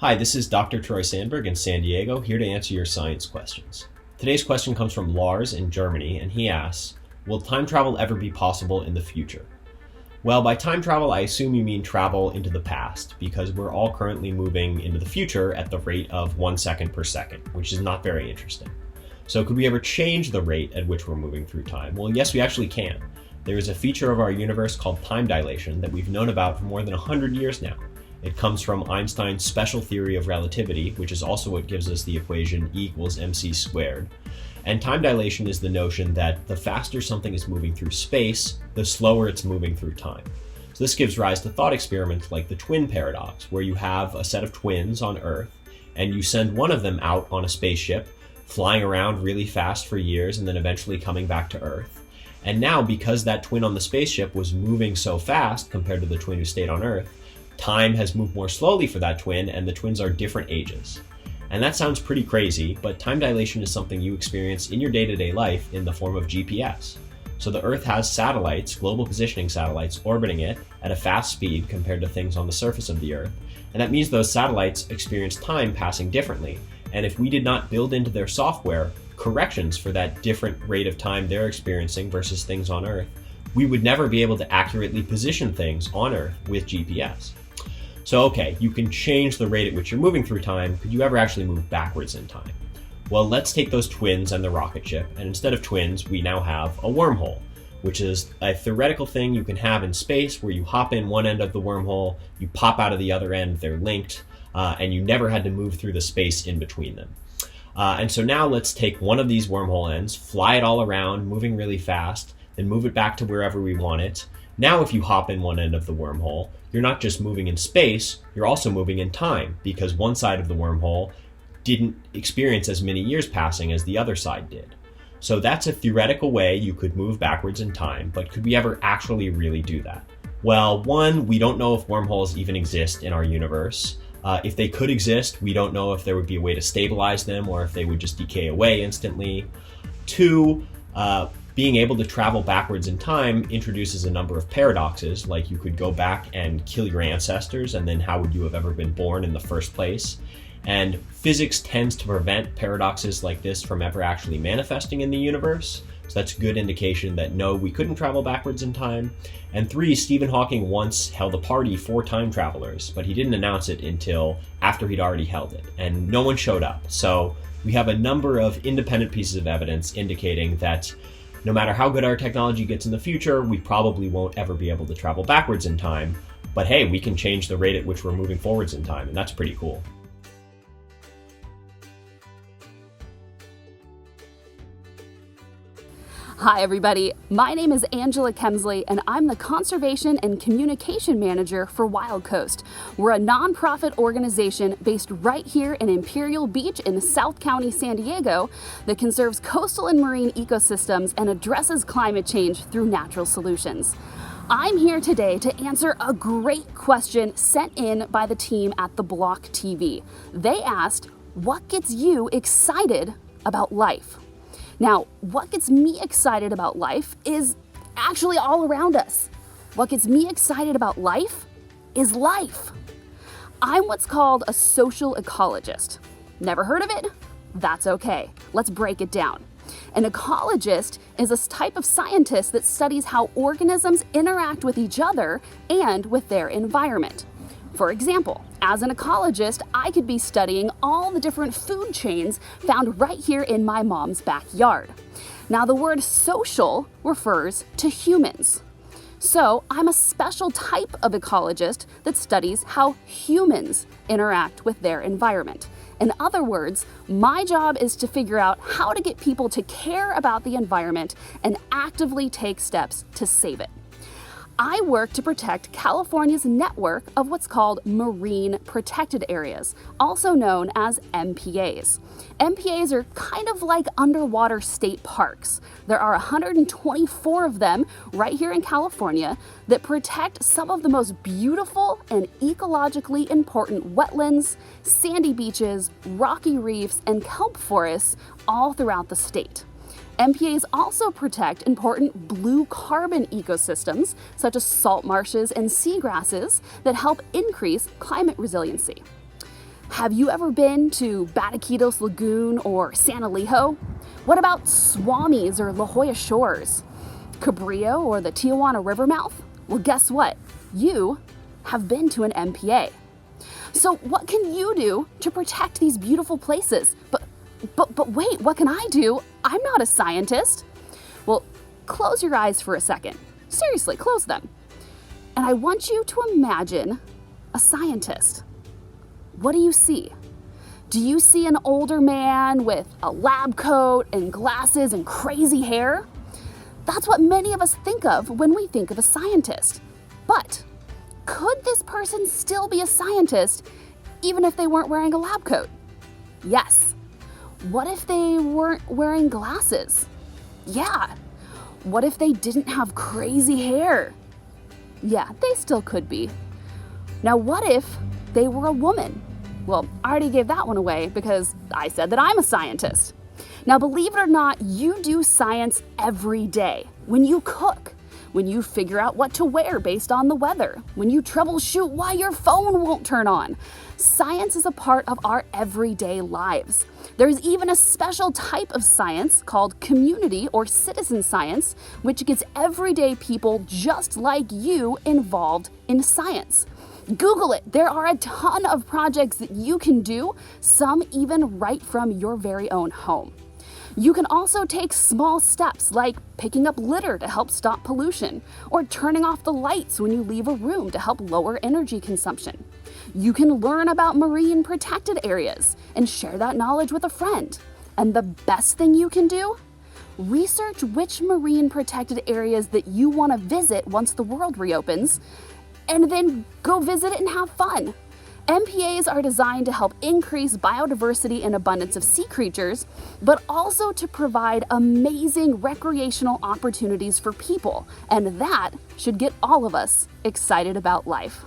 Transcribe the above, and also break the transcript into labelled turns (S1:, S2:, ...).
S1: Hi, this is Dr. Troy Sandberg in San Diego, here to answer your science questions. Today's question comes from Lars in Germany, and he asks, will time travel ever be possible in the future? Well, by time travel, I assume you mean travel into the past, because we're all currently moving into the future at the rate of 1 second per second, which is not very interesting. So could we ever change the rate at which we're moving through time? Well, yes, we actually can. There is a feature of our universe called time dilation that we've known about for more than 100 years now. It comes from Einstein's special theory of relativity, which is also what gives us the equation E equals mc squared. And time dilation is the notion that the faster something is moving through space, the slower it's moving through time. So this gives rise to thought experiments like the twin paradox, where you have a set of twins on Earth, and you send one of them out on a spaceship, flying around really fast for years, and then eventually coming back to Earth. And now, because that twin on the spaceship was moving so fast compared to the twin who stayed on Earth, time has moved more slowly for that twin, and the twins are different ages. And that sounds pretty crazy, but time dilation is something you experience in your day-to-day life in the form of GPS. So the Earth has satellites, global positioning satellites, orbiting it at a fast speed compared to things on the surface of the Earth. And that means those satellites experience time passing differently. And if we did not build into their software corrections for that different rate of time they're experiencing versus things on Earth, we would never be able to accurately position things on Earth with GPS. So okay, you can change the rate at which you're moving through time. Could you ever actually move backwards in time? Well, let's take those twins and the rocket ship, and instead of twins, we now have a wormhole, which is a theoretical thing you can have in space where you hop in one end of the wormhole, you pop out of the other end, they're linked, and you never had to move through the space in between them. And so now let's take one of these wormhole ends, fly it all around, moving really fast, then move it back to wherever we want it. Now if you hop in one end of the wormhole, you're not just moving in space, you're also moving in time, because one side of the wormhole didn't experience as many years passing as the other side did. So that's a theoretical way you could move backwards in time, but could we ever actually really do that? Well, one, we don't know if wormholes even exist in our universe. If they could exist, we don't know if there would be a way to stabilize them or if they would just decay away instantly. Two, being able to travel backwards in time introduces a number of paradoxes, like you could go back and kill your ancestors, and then how would you have ever been born in the first place? And physics tends to prevent paradoxes like this from ever actually manifesting in the universe. So that's a good indication that no, we couldn't travel backwards in time. And three, Stephen Hawking once held a party for time travelers, but he didn't announce it until after he'd already held it, and no one showed up. So we have a number of independent pieces of evidence indicating that no matter how good our technology gets in the future, we probably won't ever be able to travel backwards in time. But hey, we can change the rate at which we're moving forwards in time, and that's pretty cool.
S2: Hi everybody, my name is Angela Kemsley and I'm the Conservation and Communication Manager for Wild Coast. We're a nonprofit organization based right here in Imperial Beach in South County, San Diego that conserves coastal and marine ecosystems and addresses climate change through natural solutions. I'm here today to answer a great question sent in by the team at The Block TV. They asked, what gets you excited about life? Now, what gets me excited about life is actually all around us. What gets me excited about life is life. I'm what's called a social ecologist. Never heard of it? That's okay. Let's break it down. An ecologist is a type of scientist that studies how organisms interact with each other and with their environment. For example, as an ecologist, I could be studying all the different food chains found right here in my mom's backyard. Now, the word social refers to humans. So I'm a special type of ecologist that studies how humans interact with their environment. In other words, my job is to figure out how to get people to care about the environment and actively take steps to save it. I work to protect California's network of what's called marine protected areas, also known as MPAs. MPAs are kind of like underwater state parks. There are 124 of them right here in California that protect some of the most beautiful and ecologically important wetlands, sandy beaches, rocky reefs, and kelp forests all throughout the state. MPAs also protect important blue carbon ecosystems, such as salt marshes and seagrasses, that help increase climate resiliency. Have you ever been to Bataquitos Lagoon or San Elijo? What about Swamis or La Jolla Shores? Cabrillo or the Tijuana River mouth? Well, guess what? You have been to an MPA. So what can you do to protect these beautiful places? But wait, what can I do? I'm not a scientist. Well, close your eyes for a second. Seriously, close them. And I want you to imagine a scientist. What do you see? Do you see an older man with a lab coat and glasses and crazy hair? That's what many of us think of when we think of a scientist. But could this person still be a scientist even if they weren't wearing a lab coat? Yes. What if they weren't wearing glasses? Yeah. What if they didn't have crazy hair? Yeah, they still could be. Now, what if they were a woman? Well, I already gave that one away because I said that I'm a scientist. Now, believe it or not, you do science every day. When you cook, when you figure out what to wear based on the weather, when you troubleshoot why your phone won't turn on. Science is a part of our everyday lives. There's even a special type of science called community or citizen science, which gets everyday people just like you involved in science. Google it. There are a ton of projects that you can do, some even right from your very own home. You can also take small steps like picking up litter to help stop pollution, or turning off the lights when you leave a room to help lower energy consumption. You can learn about marine protected areas and share that knowledge with a friend. And the best thing you can do? Research which marine protected areas that you want to visit once the world reopens, and then go visit it and have fun. MPAs are designed to help increase biodiversity and abundance of sea creatures, but also to provide amazing recreational opportunities for people, and that should get all of us excited about life.